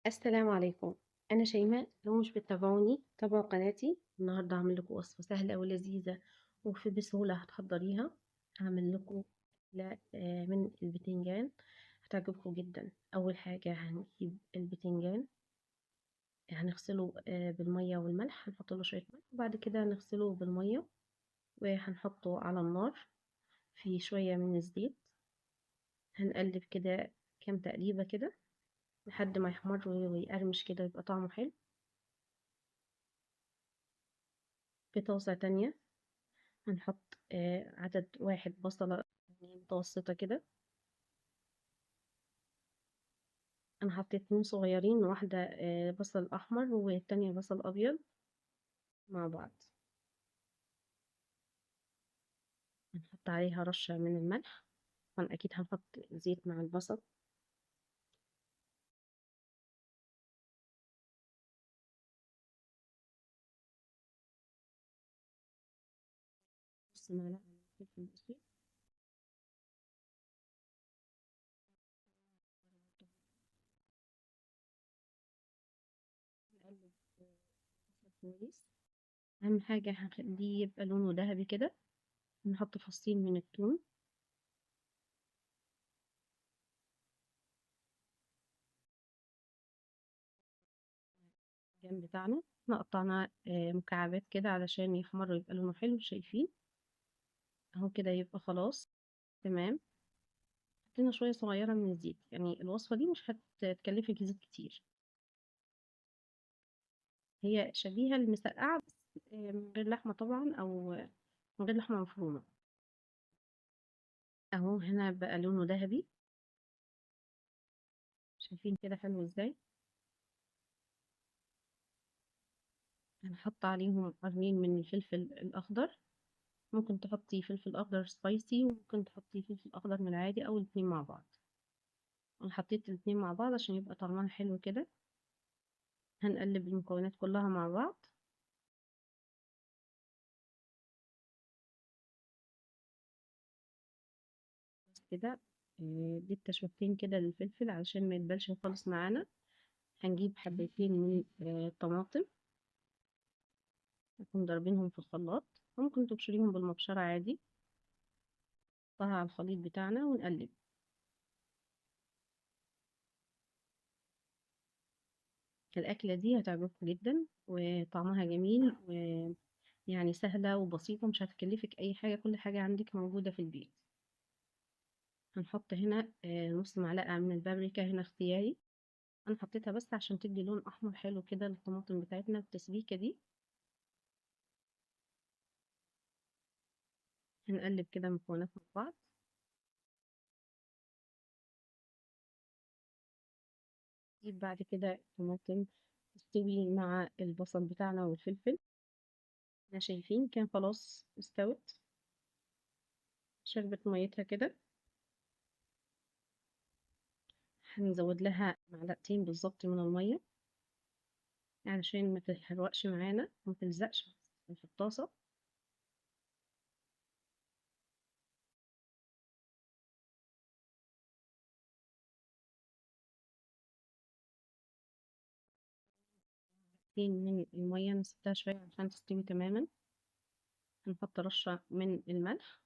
السلام عليكم. أنا شيماء، لو مش بتتابعوني تابعوا قناتي. النهاردة هعمل لكم وصفة سهلة ولذيذة وفي بسهولة هتحضريها. هعمل لكم أكلة من البتنجان، هتعجبكم جدا. أول حاجة هنجيب البتنجان، هنغسله بالمية والملح، هنحط له شوية ملح وبعد كده هنغسله بالمية وهنحطه على النار في شوية من الزيت. هنقلب كده كام تقليبة كده لحد ما يحمر ويقرمش كده يبقى طعمه حلو. في طاسة تانية هنحط عدد واحد بصلة يعني متوسطة كده. أنا حطيت اتنين صغيرين، واحدة بصل أحمر والتانية بصل أبيض مع بعض. هنحط عليها رشة من الملح، طبعا أكيد هنحط زيت مع البصل. نص معلقة من الفلفل الأسود، نقلب البصل كويس. أهم حاجة هنخليه يبقى لونه ذهبي كده. نحط فصين من الثوم الجنب بتاعنا، نقطعنا مكعبات كده علشان يحمر ويبقى لونه حلو. شايفين اهو كده يبقى خلاص تمام. حطينا شوية صغيرة من الزيت، يعني الوصفة دي مش هتكلفك زيت كتير. هي شبيهة للمسقعة بس من غير لحمة طبعا، أو من غير لحمة مفرومة. أهو هنا بقى لونه ذهبي، شايفين كده حلو ازاي. هنحط عليهم قرنين من الفلفل الأخضر. ممكن تحطي فلفل أخضر سبايسي وممكن تحطي فلفل أخضر من العادي أو الاتنين مع بعض. أنا حطيت الاتنين مع بعض عشان يبقى طعمها حلو كده. هنقلب المكونات كلها مع بعض بس كده. دي التشويحتين كده للفلفل علشان ما يتبلش خالص معانا. هنجيب حبتين من الطماطم، نكون ضاربينهم في الخلاط، ممكن تبشريهم بالمبشرة عادي. نحطها على الخليط بتاعنا ونقلب. الأكلة دي هتعجبكم جدا وطعمها جميل، ويعني سهلة وبسيطة، مش هتكلفك أي حاجة، كل حاجة عندك موجودة في البيت. هنحط هنا نص معلقة من البابريكا، هنا اختياري. أنا حطيتها بس عشان تدي لون أحمر حلو كده للطماطم بتاعتنا التسبيكة دي. هنقلب كده المكونات مع بعض. نجيب بعد كده الطماطم تستوي مع البصل بتاعنا والفلفل. احنا شايفين كان خلاص استوت، شربت ميتها كده. هنزود لها معلقتين بالظبط من المية علشان ما تتحرقش معانا وما تلزقش في الطاسة. معلقتين من المية، أنا سبتها شوية عشان تستوي تماما. هنحط رشة من الملح،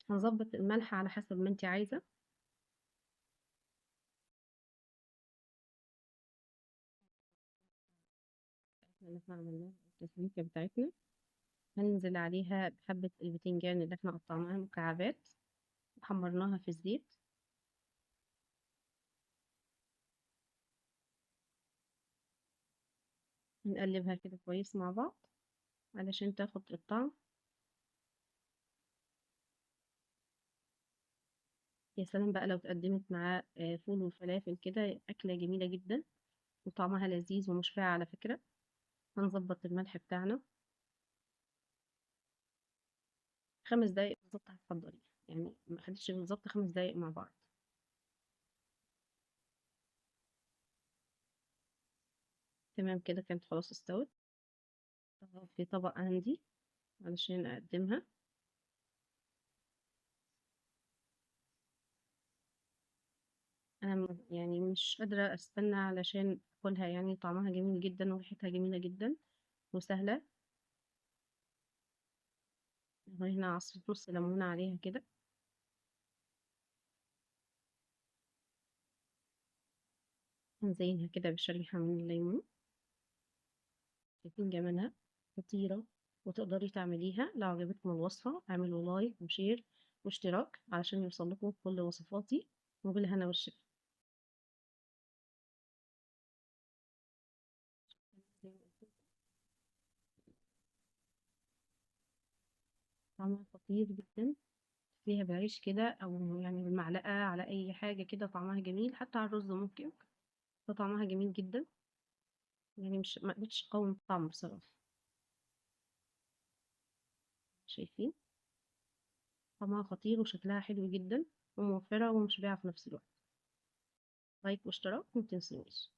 هنظبط الملح على حسب ما انت عايزة. اللي احنا عملناها التسبيكة بتاعتنا، هننزل عليها بحبة البتنجان اللي احنا قطعناها مكعبات وحمرناها في الزيت. نقلبها كده كويس مع بعض علشان تاخد الطعم. يا سلام بقى لو اتقدمت معاه فول وفلافل كده، أكلة جميلة جدا وطعمها لذيذ ومشبع على فكرة. هنظبط الملح بتاعنا. 5 دقايق بالظبط هتحضريها، يعني ما خدتش بالظبط 5 دقايق مع بعض. تمام كده كانت خلاص استوت. في طبق عندي علشان أقدمها. انا يعني مش قادرة استنى علشان اكلها، يعني طعمها جميل جدا وريحتها جميلة جدا وسهلة. هنا عصرة نص ليمونة عليها كده، هنزينها كده بشريحة من الليمون. شايفين جمالها؟ خطيرة. وتقدري تعمليها. لو عجبتكم الوصفة اعملوا لايك وشير واشتراك علشان يوصلكم كل وصفاتي، وبالهنا والشفا. زي ما قلت لكم، طعمها خطير جدا. فيها بعيش كده او يعني بالمعلقة على اي حاجة كده، طعمها جميل. حتى على الرز ممكن، فطعمها جميل جدا. يعني مش ما قدرتش اقاوم الطعم بصراحة. شايفين؟ طعمها خطير وشكلها حلو جدا وموفرة ومشبعة في نفس الوقت. لايك واشتراك متنسونيش.